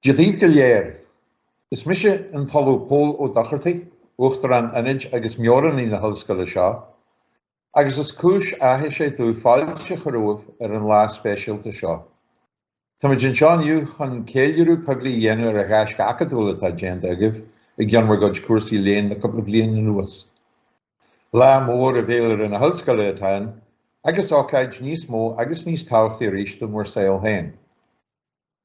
Jadív Gillier, is mise an talú Pól ó Docherty, uachtar an inid agus meoran í na hallscoile seo, agus is cúis aithé sé tú fáilte chorómh an lá spéisialta seo. Táid an seo nniu chun céileadú poblí dhéanú ar a gais gacadúla tá déanta agah ag gionmar gcuid cuasaí léon na cúpla bliain na nuas. Lá mór a bhéilear in na hallscoile atá, agus ácaid níos mó agus níos tábhachtaí arís do mór saoil hain.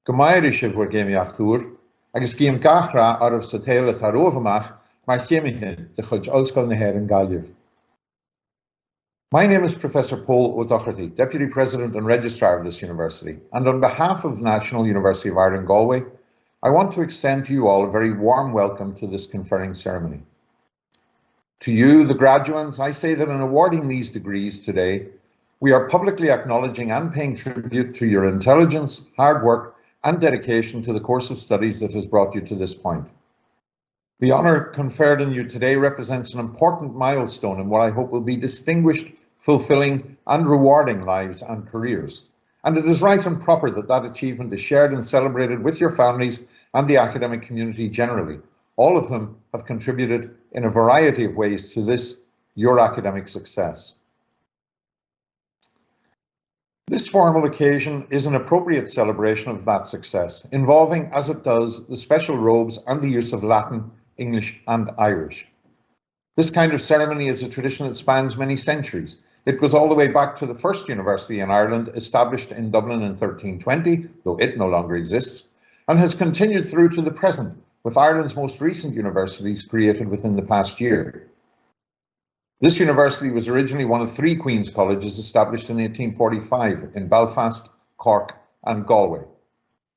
Go maiir sibh bhfuair géimeach túr, agus cíam gachra armh sa téile tá romh amach mar chéimithe de chuid ollscoil na hÉir an Gaillimh. My name is Professor Paul O'Doherty, Deputy President and Registrar of this university, and on behalf of National University of Ireland Galway, I want to extend to you all a very warm welcome to this conferring ceremony. To you, the graduates, I say that in awarding these degrees today, we are publicly acknowledging and paying tribute to your intelligence, hard work, and dedication to the course of studies that has brought you to this point. The honour conferred on you today represents an important milestone in what I hope will be distinguished, fulfilling, and rewarding lives and careers. And it is right and proper that that achievement is shared and celebrated with your families and the academic community generally, all of whom have contributed in a variety of ways to this, your academic success. This formal occasion is an appropriate celebration of that success, involving, as it does, the special robes and the use of Latin, English, and Irish. This kind of ceremony is a tradition that spans many centuries. It goes all the way back to the first university in Ireland, established in Dublin in 1320, though it no longer exists, and has continued through to the present, with Ireland's most recent universities created within the past year. This university was originally one of 3 Queen's Colleges established in 1845 in Belfast, Cork, and Galway.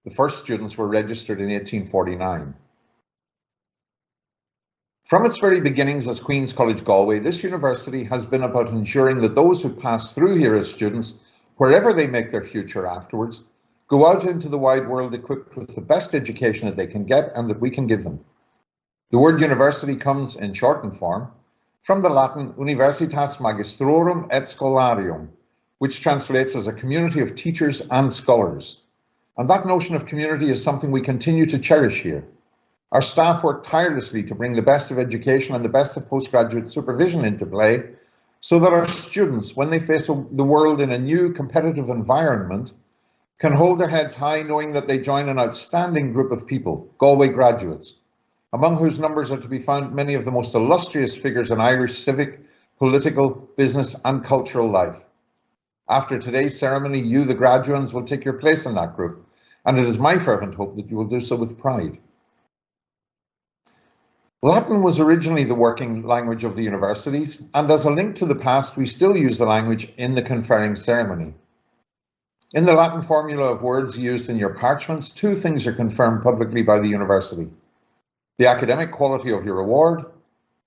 The first students were registered in 1849. From its very beginnings as Queen's College Galway, this university has been about ensuring that those who pass through here as students, wherever they make their future afterwards, go out into the wide world equipped with the best education that they can get and that we can give them. The word university comes in shortened form from the Latin Universitas Magistrorum et Scholarium, which translates as a community of teachers and scholars. And that notion of community is something we continue to cherish here. Our staff work tirelessly to bring the best of education and the best of postgraduate supervision into play, so that our students, when they face the world in a new competitive environment, can hold their heads high knowing that they join an outstanding group of people, Galway graduates, among whose numbers are to be found many of the most illustrious figures in Irish civic, political, business, and cultural life. After today's ceremony, you, the graduates, will take your place in that group, and it is my fervent hope that you will do so with pride. Latin was originally the working language of the universities, and as a link to the past, we still use the language in the conferring ceremony. In the Latin formula of words used in your parchments, 2 things are confirmed publicly by the university: the academic quality of your award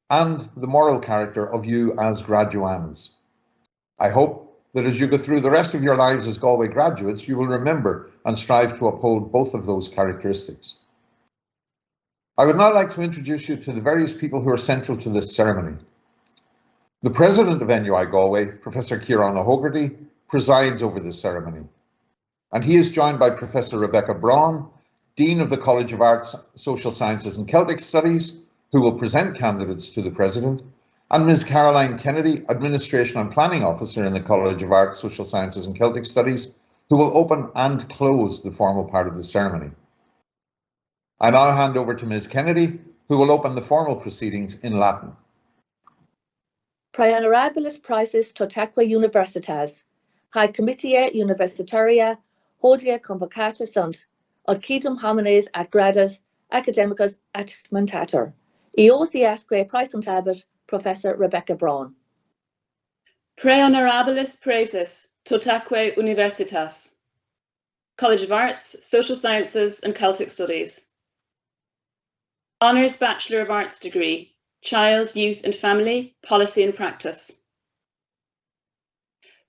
and the moral character of you as graduands. I hope that as you go through the rest of your lives as Galway graduates, you will remember and strive to uphold both of those characteristics. I would now like to introduce you to the various people who are central to this ceremony. The President of NUI Galway, Professor Ciarán O'Hogarty, presides over this ceremony, and he is joined by Professor Rebecca Braun, Dean of the College of Arts, Social Sciences and Celtic Studies, who will present candidates to the President, and Ms. Caroline Kennedy, Administration and Planning Officer in the College of Arts, Social Sciences and Celtic Studies, who will open and close the formal part of the ceremony. I now hand over to Ms. Kennedy, who will open the formal proceedings in Latin. Prae honorabilis prizes totaque universitas, hae comitia universitaria, hodia convocata sunt, od quidum homines ad gradas academicus ad mentator. Eosiasque praesentabit Professor Rebecca Braun. Prae honorabilis prizes totaque universitas, College of Arts, Social Sciences and Celtic Studies. Honours Bachelor of Arts degree, Child, Youth and Family, Policy and Practice.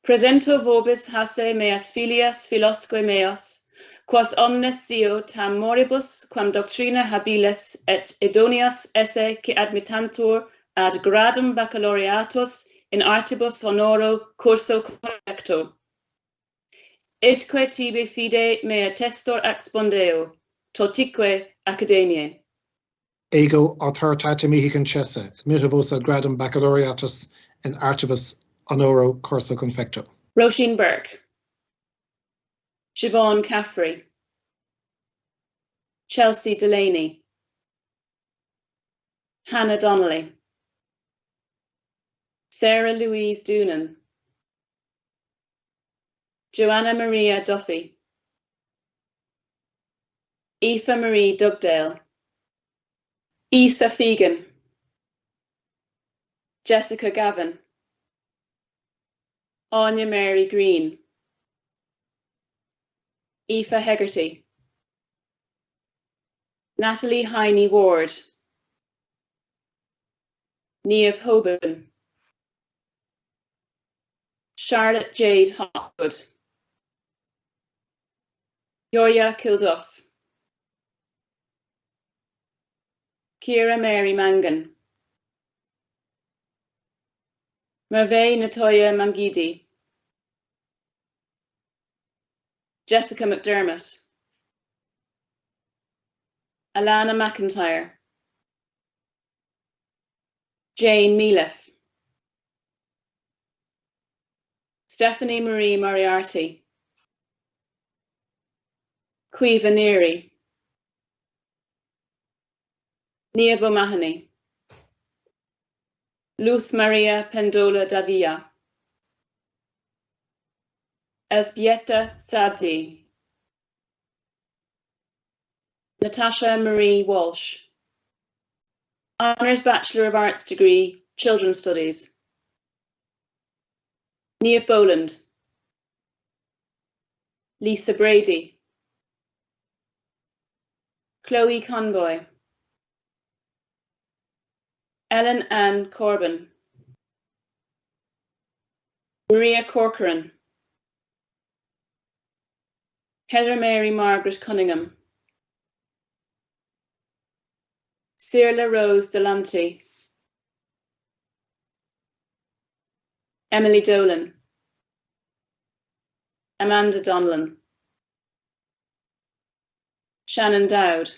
Presento vobis hasse meas filias philosque meas, quas omnes zio tam moribus quam doctrina habiles et idonias esse qui admittantur ad gradum baccalaureatus in artibus honoro curso correcto. Idque tibi fide mea testor expondeo, totique academiae. Ego authoritatem mihi concessa, mittavos ad gradum baccalaureatus in artibus honoro corso confecto. Roisin Burke, Siobhan Caffrey, Chelsea Delaney, Hannah Donnelly, Sarah Louise Doonan, Joanna Maria Duffy, Aoife Marie Dugdale, Isa Fegan, Jessica Gavin, Anya Mary Green, Aoife Hegarty, Natalie Heine Ward, Niamh Hoban, Charlotte Jade Hopwood, Yoria Kilduff, Ciara Mary Mangan, Merve Natoya Mangidi, Jessica McDermott, Alana McIntyre, Jane Mealiff, Stephanie Marie Moriarty, Caoimhe Neary, Niamh O'Mahony, Luth Maria Pendola Davia, Elzbieta Sadi, Natasha Marie Walsh, Honours Bachelor of Arts degree, Children's Studies, Niamh Boland, Lisa Brady, Chloe Conboy, Ellen Ann Corbin, Maria Corcoran, Heather Mary Margaret Cunningham, Cirla Rose Delante, Emily Dolan, Amanda Donlan, Shannon Dowd,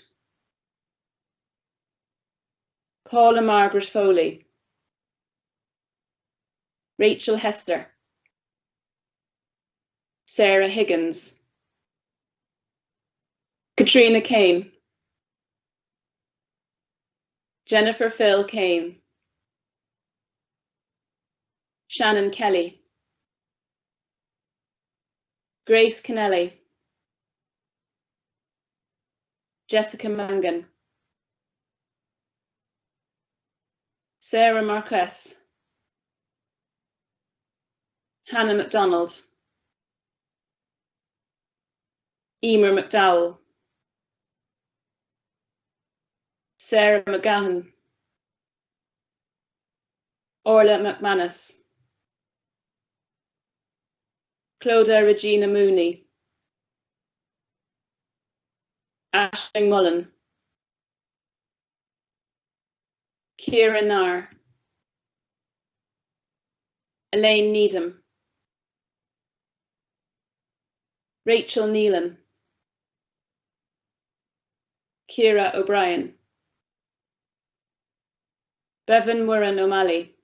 Paula Margaret Foley, Rachel Hester, Sarah Higgins, Katrina Kane, Jennifer Phil Kane, Shannon Kelly, Grace Kennelly, Jessica Mangan, Sarah Marquess, Hannah MacDonald, Emer McDowell, Sarah McGahan, Orla McManus, Clodagh Regina Mooney, Aisling Mullen, Ciara Nair, Elaine Needham, Rachel Neelan, Ciara O'Brien, Bevan Murran O'Malley,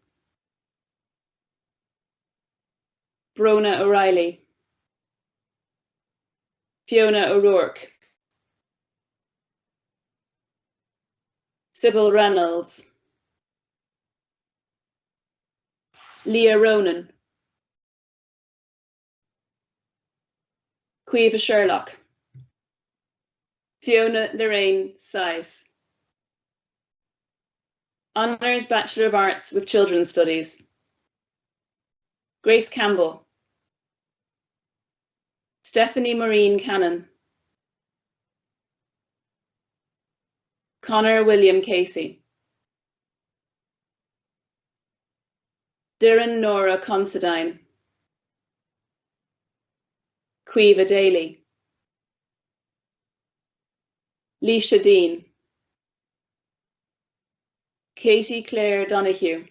Brona O'Reilly, Fiona O'Rourke, Sybil Reynolds, Leah Ronan, Caoimhe Sherlock, Fiona Lorraine Size. Honours Bachelor of Arts with Children's Studies, Grace Campbell, Stephanie Maureen Cannon, Connor William Casey, Doireann Nora Considine, Caoimhe Daly, Leisha Dean, Katie Claire Donoghue,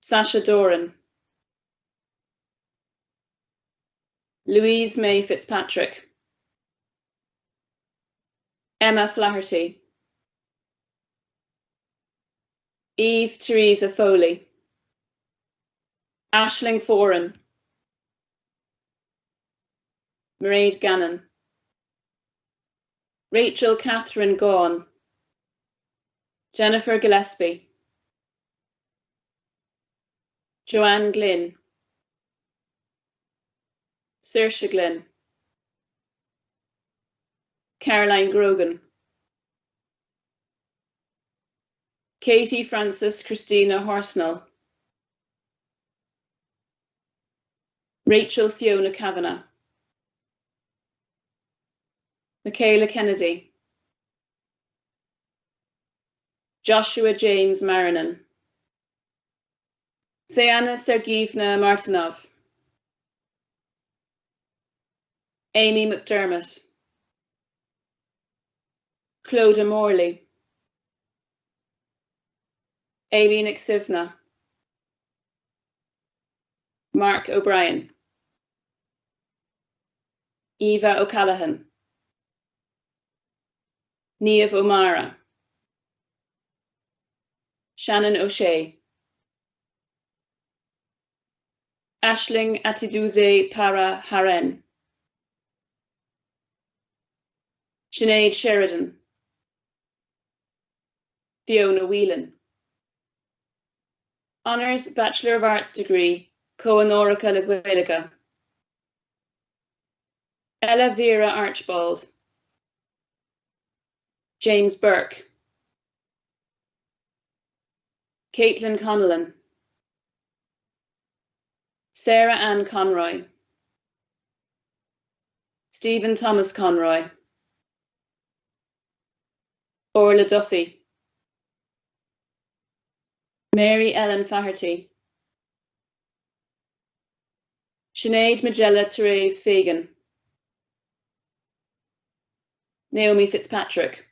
Sasha Doran, Louise May Fitzpatrick, Emma Flaherty, Eve Theresa Foley, Aisling Foran, Mairead Gannon, Rachel Catherine Gaughan, Jennifer Gillespie, Joanne Glynn, Saoirse Glynn, Caroline Grogan, Katie Frances Christina Horsnell, Rachel Fiona Kavanagh, Michaela Kennedy, Joshua James Marinan, Sayana Sergeevna Martinov, Amy McDermott, Clodagh Morley, Amy Nixivna, Mark O'Brien, Eva O'Callaghan, Niamh O'Mara, Shannon O'Shea, Aisling Atiduze Para Haren, Sinead Sheridan, Fiona Whelan. Honours Bachelor of Arts degree, Coanóracha le Gaeilge. Ella Vera Archibald, James Burke, Caitlin Connellan, Sarah Ann Conroy, Stephen Thomas Conroy, Orla Duffy, Mary Ellen Flaherty, Sinead Magella Therese Fagan, Naomi Fitzpatrick,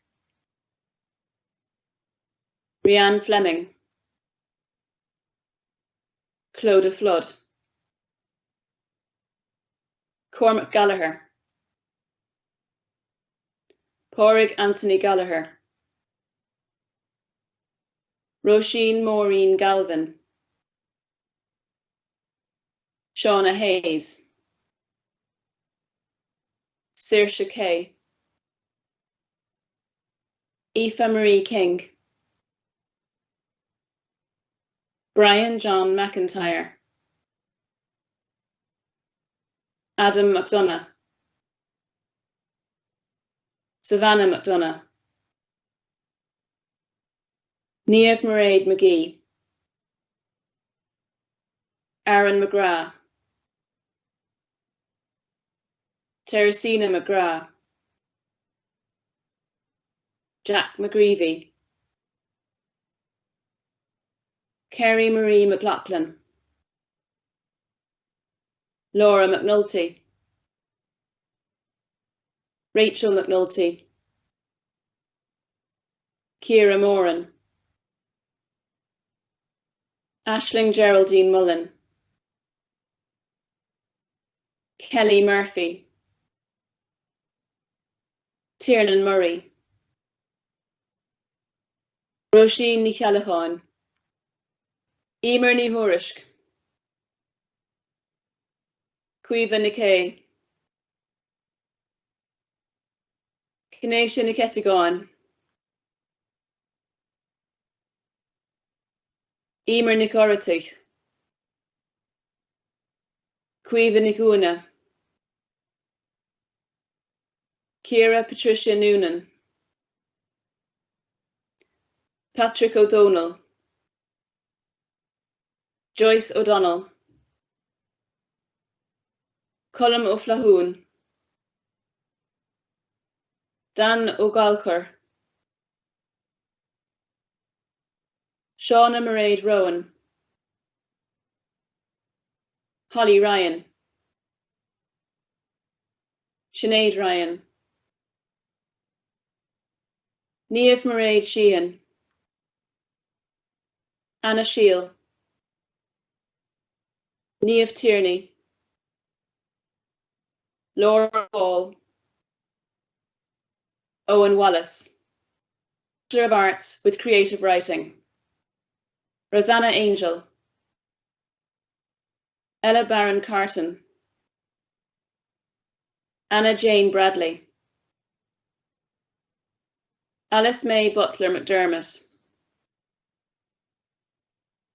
Rhianne Fleming, Clodagh Flood, Cormac Gallagher, Pádraig Anthony Gallagher, Roisin Maureen Galvin, Shauna Hayes, Saoirse Kay, Aoife Marie King, Brian John McIntyre, Adam McDonough, Savannah McDonough, Niamh Mairead McGee, Aaron McGrath, Teresina McGrath, Jack McGreevy, Kerry Marie McLaughlin, Laura McNulty, Rachel McNulty, Ciara Moran, Aisling Geraldine Mullen, Kelly Murphy, Tiernan Murray, Roisin Ní Chealacháin, Emer Ní Huirishk, Cuiva Ní Cé, Cnéise Ní Cetagán, Emer Ní Corrataigh, Cuiva Ní Cúna, Ciara Patricia Noonan, Patrick O'Donnell, Joyce O'Donnell, Colm O'Flahoon, Dan O'Galchar, Shauna Mairead Rowan, Holly Ryan, Sinead Ryan, Niamh Mairead Sheehan, Anna Shiel, Niamh Tierney, Laura Hall, Owen Wallace, Bachelor of Arts with Creative Writing. Rosanna Angel, Ella Barron Carton, Anna Jane Bradley, Alice May Butler McDermott,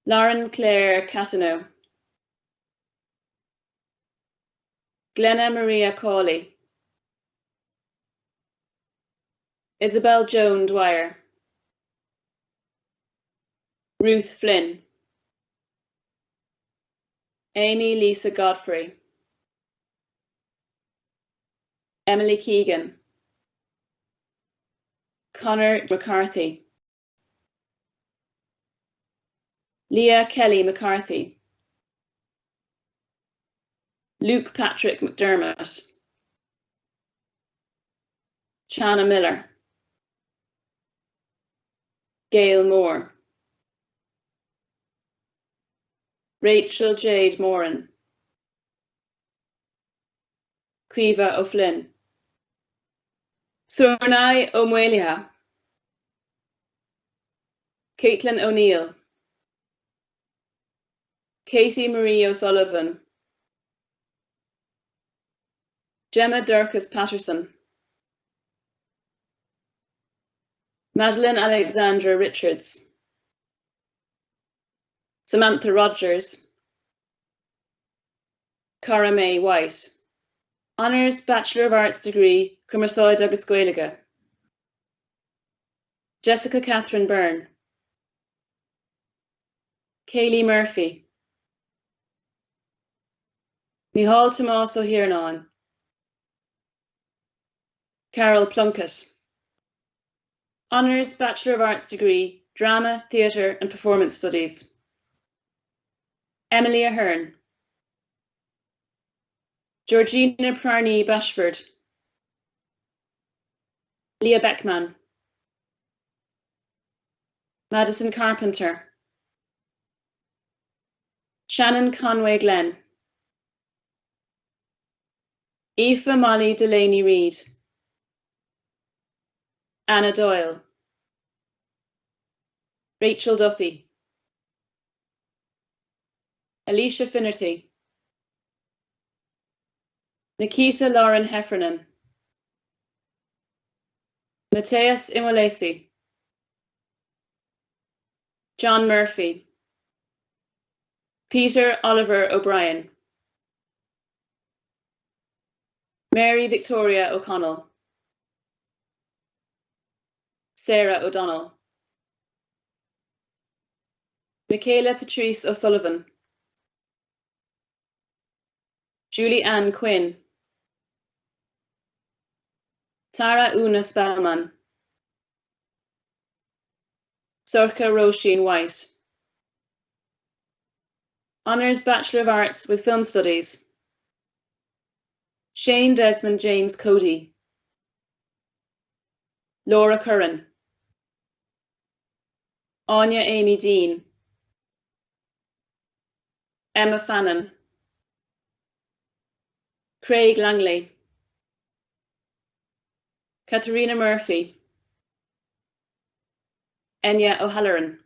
Lauren Claire Catano, Glenna Maria Cawley, Isabel Joan Dwyer, Ruth Flynn, Amy Lisa Godfrey, Emily Keegan, Connor McCarthy, Leah Kelly McCarthy, Luke Patrick McDermott, Chana Miller, Gail Moore, Rachel Jade Moran, Cuiva O'Flynn, Surnai O'Muelia, Caitlin O'Neill, Katie Marie O'Sullivan, Gemma Durkis Patterson, Madeline Alexandra Richards, Samantha Rogers, Cara May White, Honours Bachelor of Arts degree, Cummersáid agus Gaeilge, Jessica Catherine Byrne, Kaylee Murphy, Micheál Tomás O'Hiernan, Carol Plunkett, Honours Bachelor of Arts degree, Drama, Theatre and Performance Studies, Emily Ahern, Georgina Prarney Bashford, Leah Beckman, Madison Carpenter, Shannon Conway Glenn, Aoife Molly Delaney Reid, Anna Doyle, Rachel Duffy, Alicia Finnerty, Nikita Lauren Heffernan, Matthias Imolesi, John Murphy, Peter Oliver O'Brien, Mary Victoria O'Connell, Sarah O'Donnell, Michaela Patrice O'Sullivan, Julie Ann Quinn, Tara Una Spellman, Sorka Roisin White, Honours Bachelor of Arts with Film Studies, Shane Desmond James Cody, Laura Curran, Anya Amy Dean, Emma Fannin, Craig Langley, Katharina Murphy, Enya O'Halloran,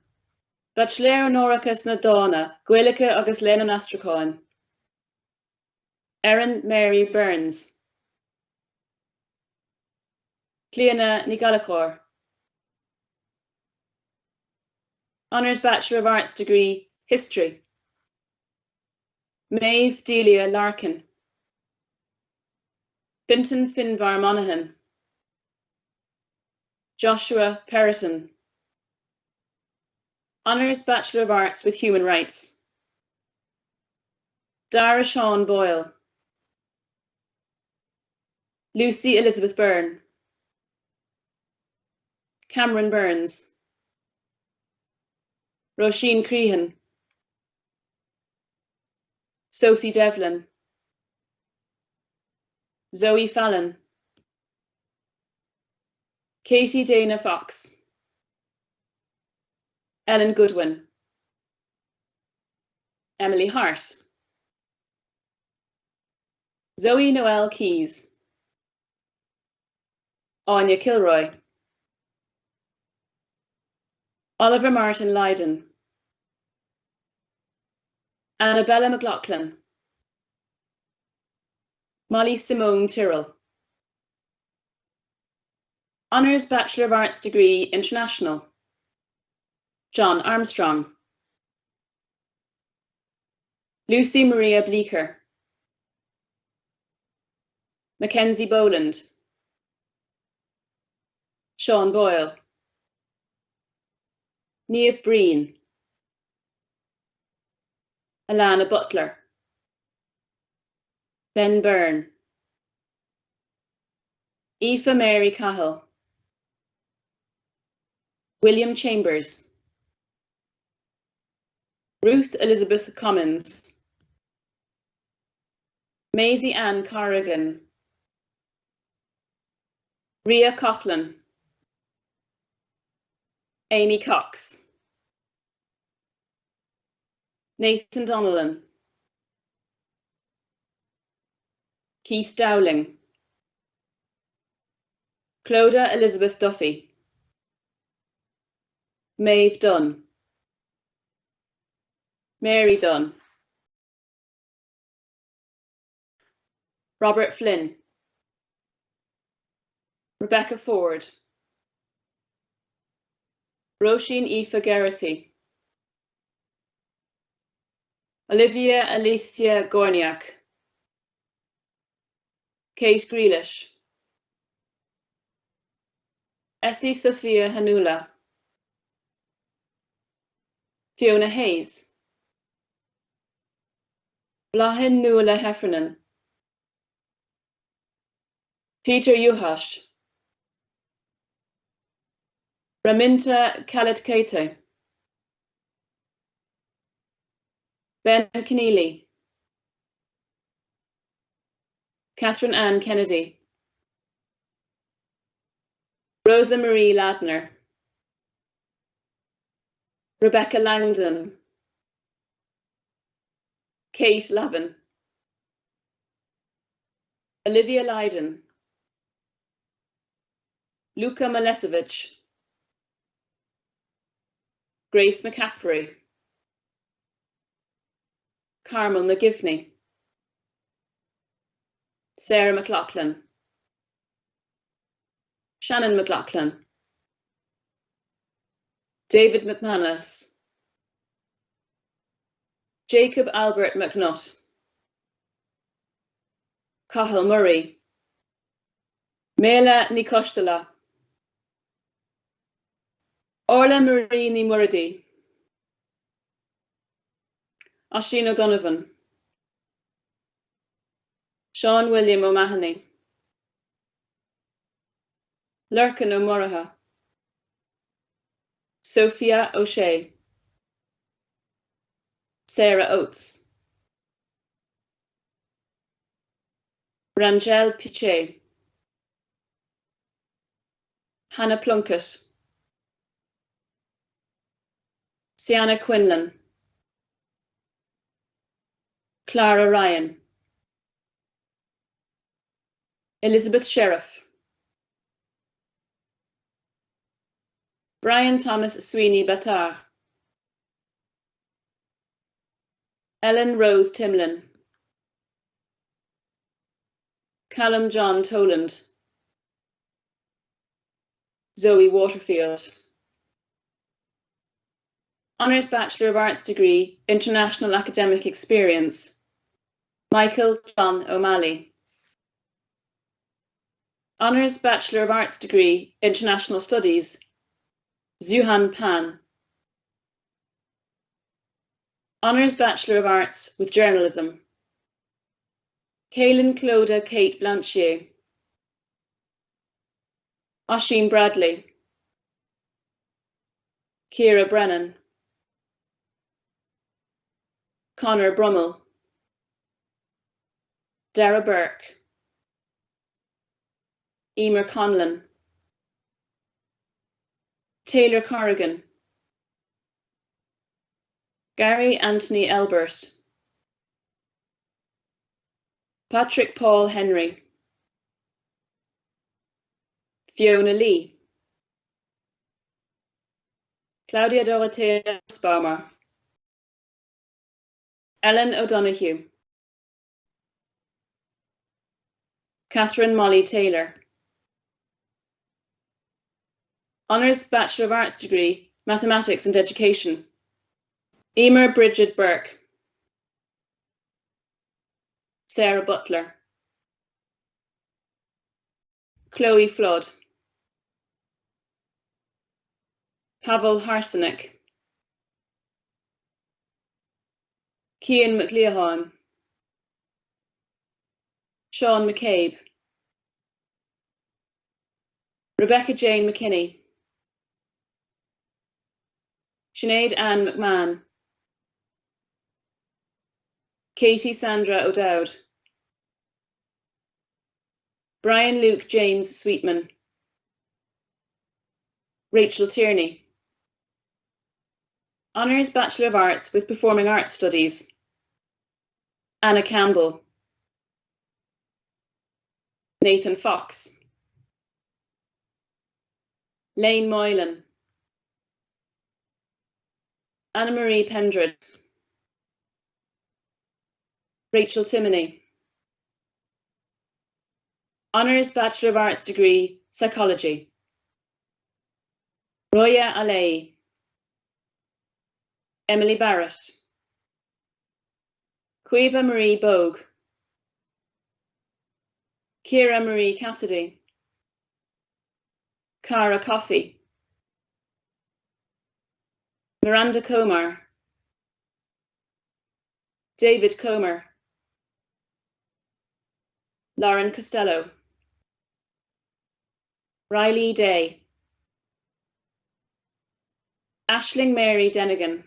Bachelor Honoricus na Dána, Gaeilge agus Lenan Astracoin, Erin Mary Burns, Cleona Nigalacor, Honours Bachelor of Arts degree, History, Maeve Delia Larkin, Fintan Finbar Monaghan, Joshua Periton, Honours Bachelor of Arts with Human Rights, Dara Sean Boyle, Lucy Elizabeth Byrne, Cameron Burns, Roisin Crehan, Sophie Devlin, Zoe Fallon, Katie Dana Fox, Ellen Goodwin, Emily Hart, Zoe Noel Keys, Anya Kilroy, Oliver Martin Lydon, Annabella McLaughlin, Molly Simone Tyrrell. Honours Bachelor of Arts degree International, John Armstrong, Lucy Maria Bleeker, Mackenzie Boland, Sean Boyle, Niamh Breen, Alana Butler, Ben Byrne, Aoife Mary Cahill, William Chambers, Ruth Elizabeth Commons, Maisie Ann Corrigan, Ria Coughlin, Amy Cox, Nathan Donnellan, Keith Dowling, Clodagh Elizabeth Duffy, Maeve Dunn, Mary Dunn, Robert Flynn, Rebecca Ford, Roisin Aoife Geraghty, Olivia Alicia Gorniak, Kate Grealish, Essie Sophia Hanula, Fiona Hayes, Blahin Nuala Heffernan, Peter Juhasz, Raminta Khaled-Keita, Ben Keneally, Catherine Ann Kennedy, Rosa Marie Ladner, Rebecca Langdon, Kate Lavin, Olivia Lydon, Luka Malesevich, Grace McCaffrey, Carmel McGivney, Sarah McLaughlin, Shannon McLaughlin, David McManus, Jacob Albert McNutt, Cathal Murray, Mela Nicostala, Orla Marie Ní Murdy, Oisin O'Donovan, Sean William O'Mahony, Lurcan O'Moraha, Sophia O'Shea, Sarah Oates, Rangel Piché, Hannah Plunkett, Sienna Quinlan, Clara Ryan, Elizabeth Sheriff, Brian Thomas Sweeney Batar, Ellen Rose Timlin, Callum John Toland, Zoe Waterfield. Honours Bachelor of Arts degree, International Academic Experience, Michael John O'Malley. Honours Bachelor of Arts degree, International Studies, Zuhan Pan. Honours Bachelor of Arts with Journalism, Kaylin Clodagh Kate Blanchier, Oisin Bradley, Ciara Brennan, Conor Brummel, Dara Burke, Emer Conlon, Taylor Corrigan, Gary Anthony Elbert, Patrick Paul Henry, Fiona Lee. Claudia Dorothea Nussbaumer. Ellen O'Donoghue. Catherine Molly Taylor. Honours Bachelor of Arts degree, Mathematics and Education. Emer Bridget Burke. Sarah Butler. Chloe Flood. Pavel Harsonik. Cian McLeohan. Sean McCabe. Rebecca Jane McKinney. Sinead Ann McMahon. Katie Sandra O'Dowd. Brian Luke James Sweetman. Rachel Tierney. Honours Bachelor of Arts with Performing Arts Studies. Anna Campbell. Nathan Fox. Lane Moylan. Anna-Marie Pendred. Rachel Timoney. Honours Bachelor of Arts degree, Psychology. Roya Alei. Emily Barrett. Quiva Marie Bogue. Kira Marie Cassidy. Cara Coffey. Miranda Comar. David Comer. Lauren Costello. Riley Day. Aisling Mary Denigan.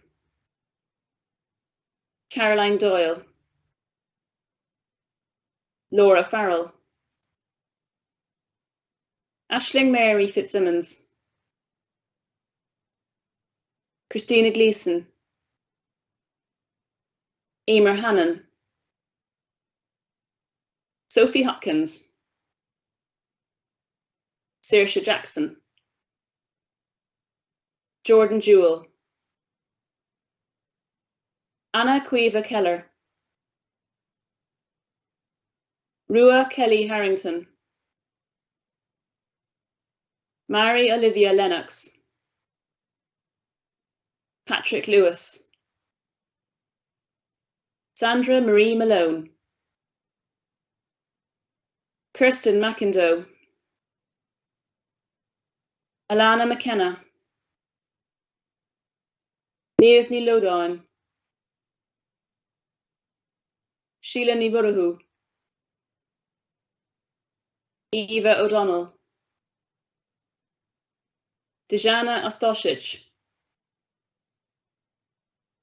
Caroline Doyle. Laura Farrell. Aisling Mary Fitzsimmons. Christina Gleeson. Emer Hannon. Sophie Hopkins. Saoirse Jackson. Jordan Jewell. Anna Quiva Keller. Rua Kelly Harrington. Mary Olivia Lennox. Patrick Lewis. Sandra Marie Malone. Kirsten McIndoe. Alana McKenna. Niamh Ní Lodáin. Sheila Ní Borohu. Eva O'Donnell. Dejana Ostosic.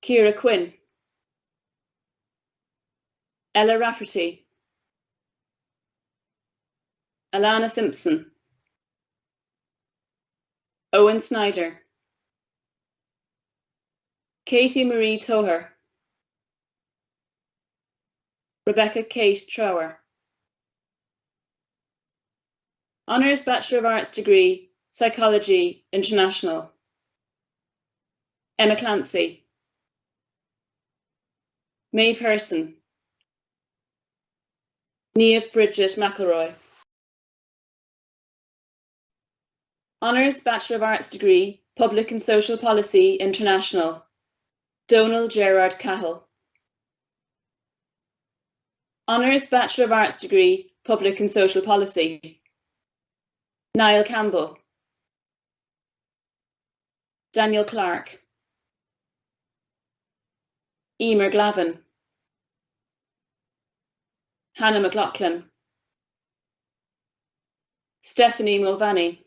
Ciara Quinn. Ella Rafferty. Alana Simpson. Owen Snyder. Katie Marie Toher. Rebecca Kate Trower. Honours Bachelor of Arts degree, Psychology, International. Emma Clancy. Maeve Herson. Niamh Bridget McElroy. Honours Bachelor of Arts degree, Public and Social Policy, International. Donal Gerard Cahill. Honours Bachelor of Arts degree, Public and Social Policy. Niall Campbell. Daniel Clark. Emer Glavin. Hannah McLaughlin. Stephanie Mulvaney.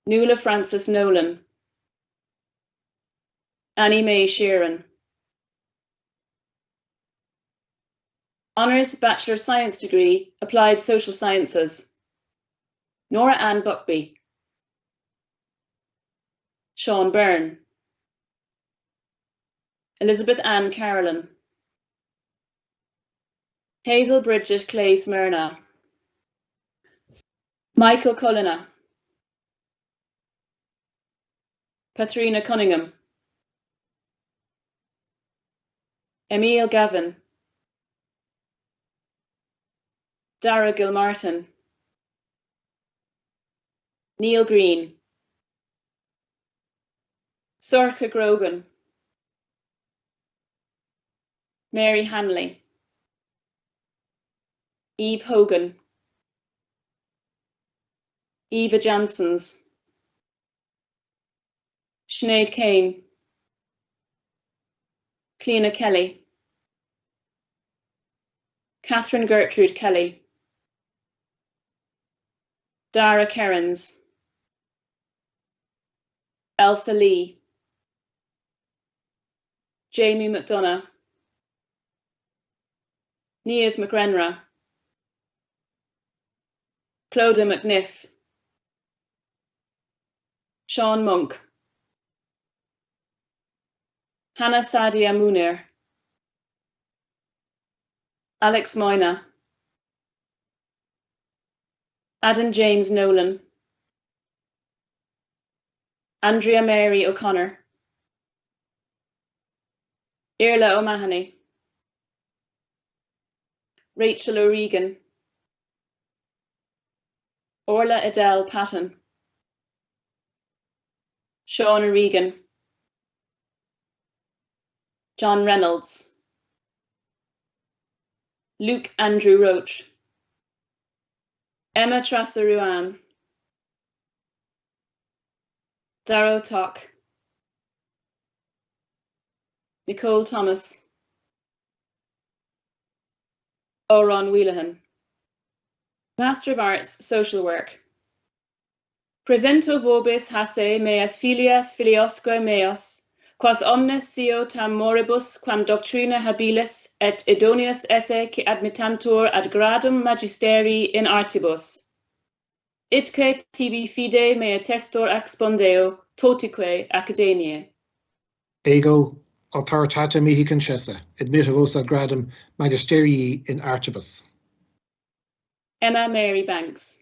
Nuala Francis Nolan. Annie Mae Sheeran. Honours Bachelor of Science degree, Applied Social Sciences. Nora Ann Buckby. Sean Byrne. Elizabeth Ann Carolyn. Hazel Bridget Clay Smyrna. Michael Cullinan, Patrina Cunningham, Emil Gavin, Dara Gilmartin, Neil Green, Sorcha Grogan, Mary Hanley, Eve Hogan, Eva Janssens, Sinead Kane, Cleena Kelly, Catherine Gertrude Kelly, Dara Kerins, Elsa Lee, Jamie McDonough, Niamh McRenra, Clodagh McNiff, Sean Monk, Hannah Sadia Munir, Alex Moyna, Adam James Nolan, Andrea Mary O'Connor, Irla O'Mahony, Rachel O'Regan, Orla Adele Patton, Sean O'Regan, John Reynolds, Luke Andrew Roach, Emma Trasser-Ruan, Darrow Tock, Nicole Thomas, Oron Wheelahan. Master of Arts, Social Work. Presento vobis hasse meas filias filiosque meos, quas omnes sio tam moribus quam doctrina habilis et idonius esse qui admittantur ad gradum magisteri in artibus. Itque tibi fide mea testor expondeo totique academiae. Ego authoritate mihi concessa, admittavos ad gradum magisterii in artibus. Emma Mary Banks.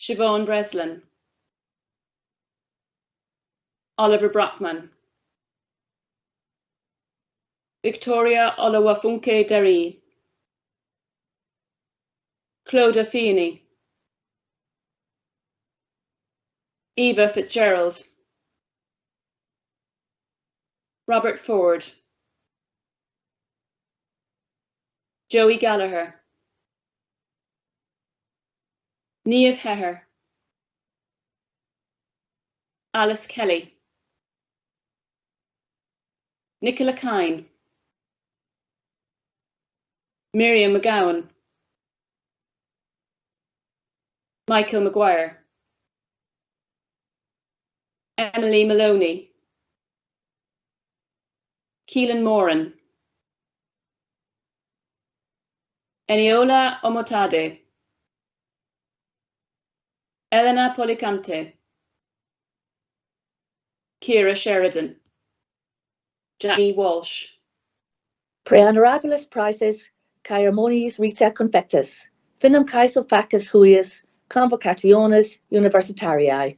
Siobhan Breslin. Oliver Brockman. Victoria Olawafunke Derry. Clodagh Feeney. Eva Fitzgerald. Robert Ford. Joey Gallagher. Niamh Heher. Alice Kelly. Nicola Kine. Miriam McGowan. Michael Maguire. Emily Maloney. Keelan Moran. Eniola Omotade. Elena Policante. Ciara Sheridan. Jackie Walsh. Pre honorabilis prizes, caermoniis rita confectus, finum caeso facus huius, convocationes universitariae.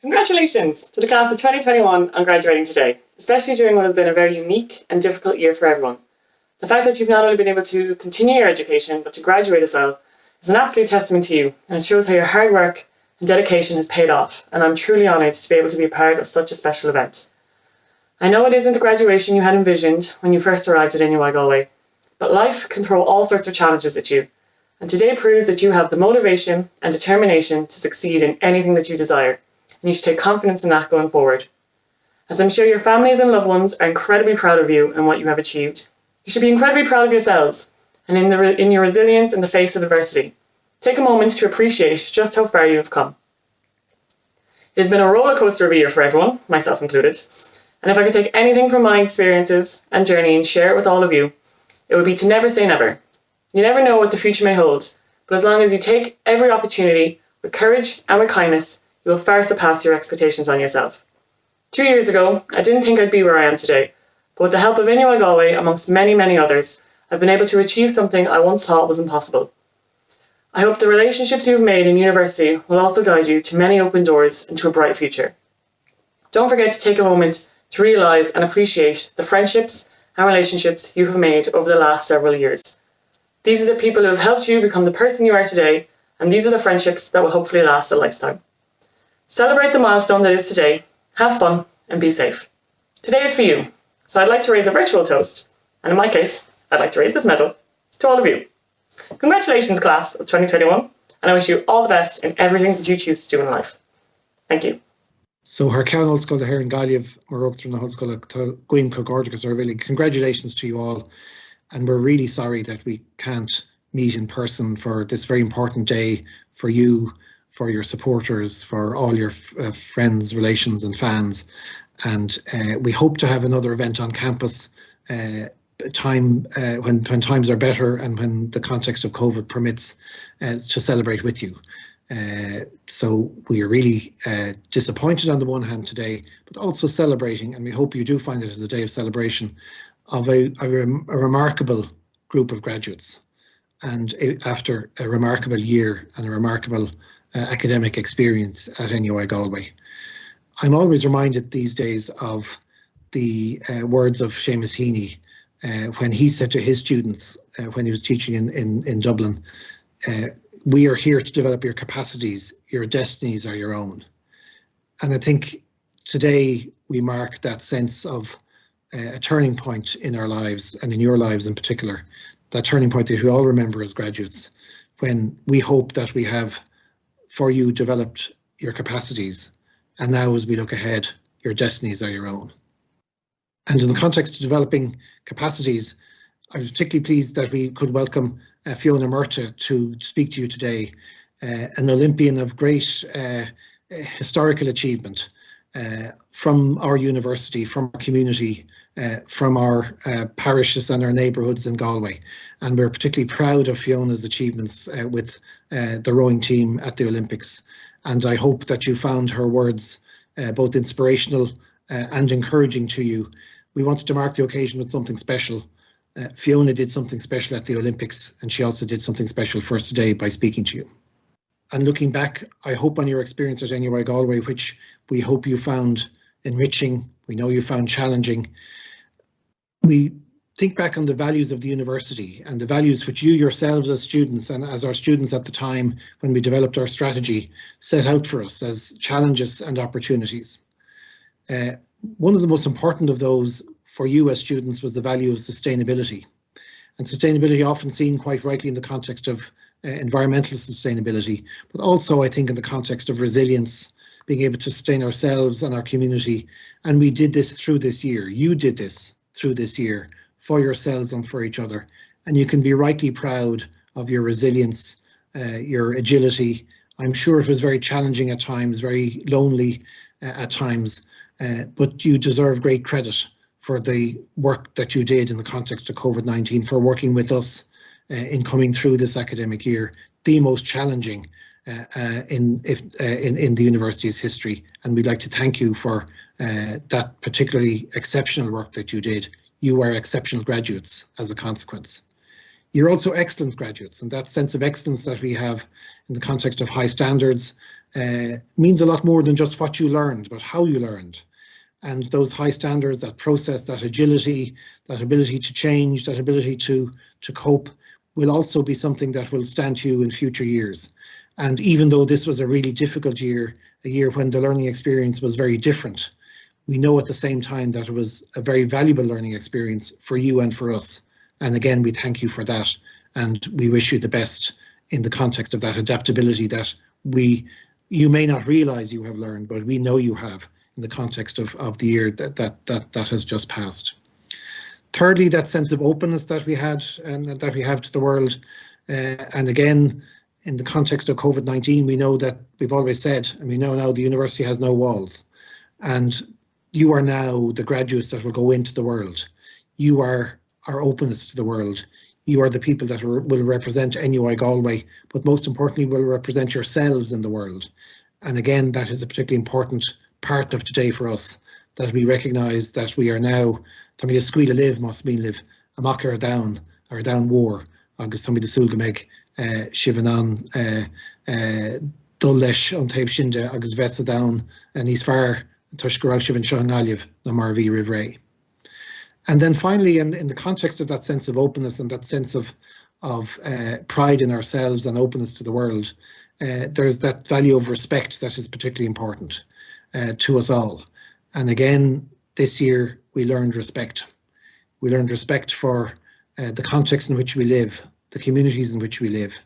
Congratulations to the class of 2021 on graduating today, especially during what has been a very unique and difficult year for everyone. The fact that you've not only been able to continue your education, but to graduate as well, is an absolute testament to you, and it shows how your hard work and dedication has paid off, and I'm truly honoured to be able to be a part of such a special event. I know it isn't the graduation you had envisioned when you first arrived at NUI Galway, but life can throw all sorts of challenges at you, and today proves that you have the motivation and determination to succeed in anything that you desire, and you should take confidence in that going forward. As I'm sure your families and loved ones are incredibly proud of you and what you have achieved, you should be incredibly proud of yourselves and in your resilience in the face of adversity. Take a moment to appreciate just how far you have come. It has been a roller coaster of a year for everyone, myself included, and if I could take anything from my experiences and journey and share it with all of you, it would be to never say never. You never know what the future may hold, but as long as you take every opportunity with courage and with kindness, you will far surpass your expectations on yourself. 2 years ago, I didn't think I'd be where I am today, but with the help of NUI Galway, amongst many, many others, I've been able to achieve something I once thought was impossible. I hope the relationships you've made in university will also guide you to many open doors and to a bright future. Don't forget to take a moment to realise and appreciate the friendships and relationships you have made over the last several years. These are the people who have helped you become the person you are today, and these are the friendships that will hopefully last a lifetime. Celebrate the milestone that is today, have fun, and be safe. Today is for you, so I'd like to raise a virtual toast, and in my case, I'd like to raise this medal to all of you. Congratulations, class of 2021, and I wish you all the best in everything that you choose to do in life. Thank you. So her County School here in Galliv, Morocco, Hull School, Gwyn Cogordicus are really congratulations to you all. And we're really sorry that we can't meet in person for this very important day for you, for your supporters, for all your friends, relations and fans. And we hope to have another event on campus when times are better and when the context of COVID permits to celebrate with you. So we are really disappointed on the one hand today, but also celebrating, and we hope you do find it as a day of celebration of a remarkable group of graduates, and after a remarkable year and a remarkable academic experience at NUI Galway. I'm always reminded these days of the words of Seamus Heaney when he said to his students when he was teaching in Dublin, we are here to develop your capacities, your destinies are your own. And I think today we mark that sense of a turning point in our lives, and in your lives in particular, that turning point that we all remember as graduates, when we hope that we have for you developed your capacities, and now as we look ahead, your destinies are your own. And in the context of developing capacities, I was particularly pleased that we could welcome Fiona Murta to speak to you today, an Olympian of great historical achievement from our university, from our community, from our parishes and our neighbourhoods in Galway. And we're particularly proud of Fiona's achievements with the rowing team at the Olympics. And I hope that you found her words both inspirational and encouraging to you. We wanted to mark the occasion with something special. Fiona did something special at the Olympics, and she also did something special for us today by speaking to you. And looking back, I hope on your experience at NUI Galway, which we hope you found enriching, we know you found challenging. We think back on the values of the university and the values which you yourselves as students and as our students at the time when we developed our strategy set out for us as challenges and opportunities. One of the most important of those for you as students was the value of sustainability. And sustainability often seen quite rightly in the context of environmental sustainability, but also I think in the context of resilience, being able to sustain ourselves and our community. And we did this through this year. You did this through this year for yourselves and for each other. And you can be rightly proud of your resilience, your agility. I'm sure it was very challenging at times, very lonely at times, but you deserve great credit for the work that you did in the context of COVID-19, for working with us in coming through this academic year, the most challenging in the university's history. And we'd like to thank you for that particularly exceptional work that you did. You are exceptional graduates as a consequence. You're also excellent graduates, and that sense of excellence that we have in the context of high standards means a lot more than just what you learned, but how you learned. And those high standards, that process, that agility, that ability to change, that ability to cope will also be something that will stand to you in future years. And even though this was a really difficult year, a year when the learning experience was very different, we know at the same time that it was a very valuable learning experience for you and for us. And again, we thank you for that. And we wish you the best in the context of that adaptability that you may not realize you have learned, but we know you have in the context of the year that has just passed. Thirdly, that sense of openness that we had and that we have to the world. And again, in the context of COVID-19, we know that we've always said, and we know now the university has no walls. And you are now the graduates that will go into the world. You are our openness to the world. You are the people that will represent NUI Galway, but most importantly will represent yourselves in the world. And again, that is a particularly important part of today for us, that we recognise that we are now, tá mí a scuil a live must mean live, a mocker down, ar down war agus tá mí de súil go méid sivan an dul leis an taobh sinnde agus bheits a down níos fearr tuis go raibh sivan seo an gáilibh na mar bhí rih ré. And then finally, in the context of that sense of openness and that sense of pride in ourselves and openness to the world, there's that value of respect that is particularly important to us all. And again, this year we learned respect. We learned respect for the context in which we live, the communities in which we live.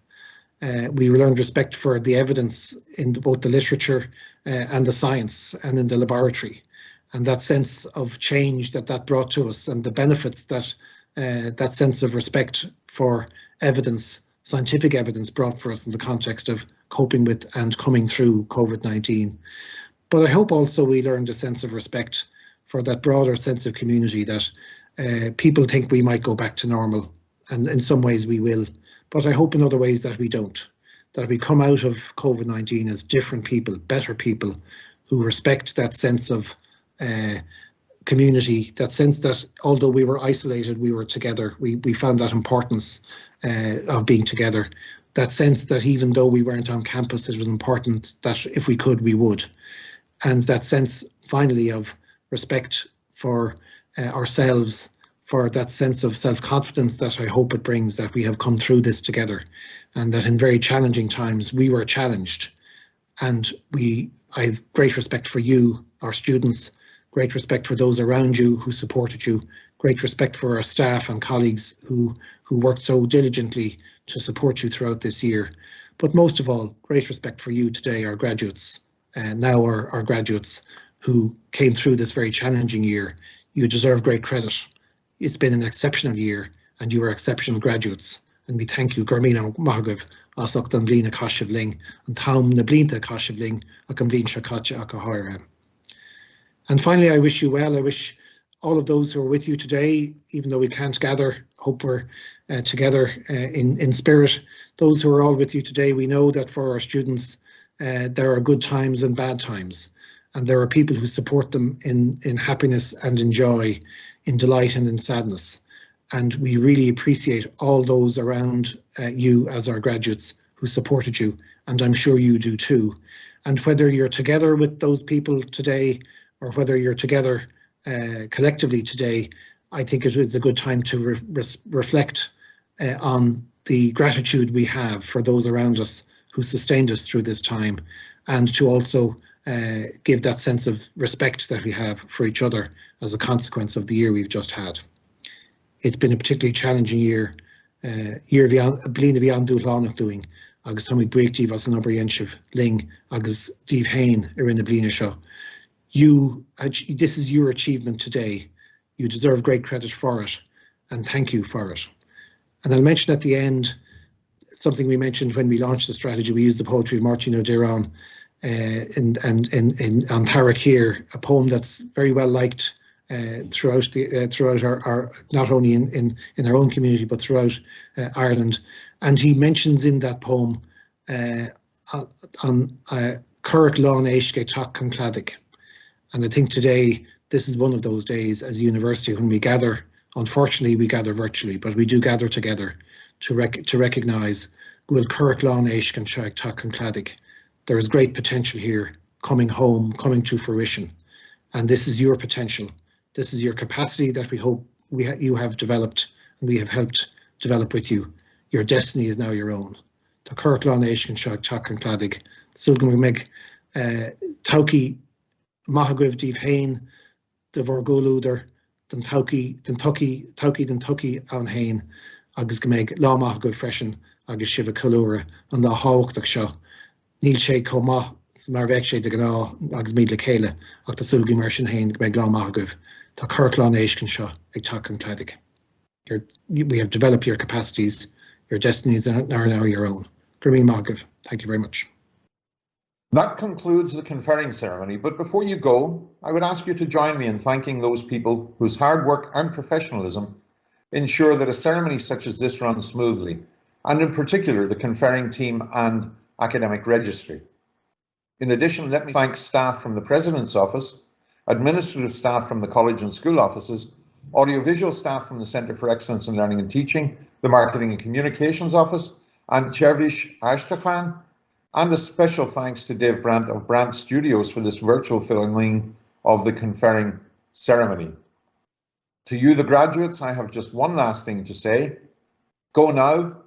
We learned respect for the evidence in both the literature and the science and in the laboratory. And that sense of change that brought to us and the benefits that that sense of respect for evidence, scientific evidence, brought for us in the context of coping with and coming through COVID-19. But I hope also we learned a sense of respect for that broader sense of community that people think we might go back to normal, and in some ways we will. But I hope in other ways that we don't, that we come out of COVID-19 as different people, better people, who respect that sense of community, that sense that although we were isolated, we were together. We found that importance of being together. That sense that even though we weren't on campus, it was important that if we could, we would. And that sense, finally, of respect for ourselves, for that sense of self-confidence that I hope it brings, that we have come through this together, and that in very challenging times we were challenged. And I have great respect for you, our students, great respect for those around you who supported you, great respect for our staff and colleagues who worked so diligently to support you throughout this year. But most of all, great respect for you today, our graduates, and now our graduates who came through this very challenging year. You deserve great credit. It's been an exceptional year and you are exceptional graduates. And we thank you, Gormina Mahagav, asach dan blina kashiv ling, and taum na blinta kashiv ling, akam blin shakacha akahara. And finally, I wish you well. I wish all of those who are with you today, even though we can't gather, hope we're together in spirit. Those who are all with you today, we know that for our students, there are good times and bad times. And there are people who support them in happiness and in joy, in delight and in sadness. And we really appreciate all those around you as our graduates who supported you, and I'm sure you do too. And whether you're together with those people today or whether you're together collectively today, I think it is a good time to reflect on the gratitude we have for those around us who sustained us through this time, and to also give that sense of respect that we have for each other as a consequence of the year we've just had. It's been a particularly challenging year. Blina bhí andú lánach doing, agus tá mí breaktíh as an obrienshiv ling agus díh hain in the blina seo. This is your achievement today. You deserve great credit for it, and thank you for it. And I'll mention at the end something we mentioned when we launched the strategy. We used the poetry of Martin O'Deron in Tarek here, a poem that's very well liked throughout our not only in our own community but throughout Ireland. And he mentions in that poem on Curric Lán Éisce Tá Concladic. And I think today this is one of those days as a university when we gather. Unfortunately, we gather virtually, but we do gather together to recognise Gwyl Curric Lán Éisce Tá Concladic. There is great potential here coming home, coming to fruition. And this is your potential. This is your capacity that we hope you have developed and we have helped develop with you. Your destiny is now your own. Tá Curric Lán Éisce Tá Concladic. Sulgam meg Tauki Mahagav díh hain de Vorgolúder den tuki an hain agus go meg lá Mahagav freisin agus siva colúra an lá háchtach seo. Níl sé comá mar bheith sé de gná agus míad le chéile ach tá sulgaí mar sin hain go meg lá Mahagav. Tá Curric Lán Éisce Tá Concladic. We have developed your capacities. Your destinies are now your own. Gurmí Mahagav, thank you very much. That concludes the conferring ceremony, but before you go, I would ask you to join me in thanking those people whose hard work and professionalism ensure that a ceremony such as this runs smoothly, and in particular the conferring team and academic registry. In addition, let me thank staff from the President's Office, administrative staff from the college and school offices, audiovisual staff from the Centre for Excellence in Learning and Teaching, the Marketing and Communications Office, and Chervish Ashtafan, and a special thanks to Dave Brandt of Brandt Studios for this virtual filming of the conferring ceremony. To you, the graduates, I have just one last thing to say. Go now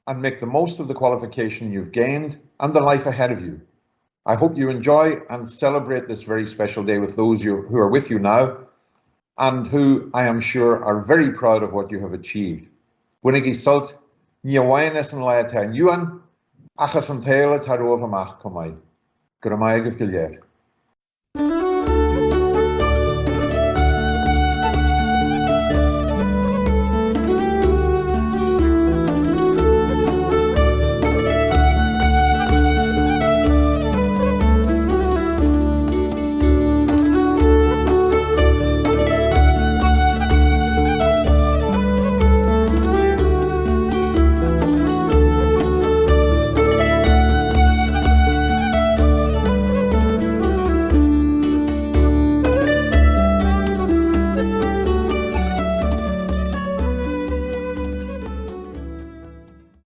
and make the most of the qualification you've gained and the life ahead of you. I hope you enjoy and celebrate this very special day with those who are with you now and who I am sure are very proud of what you have achieved. Winigi sult, niawaines and laia ta yuan, achas an taila ta rova mach comai. Gramai of Gilead.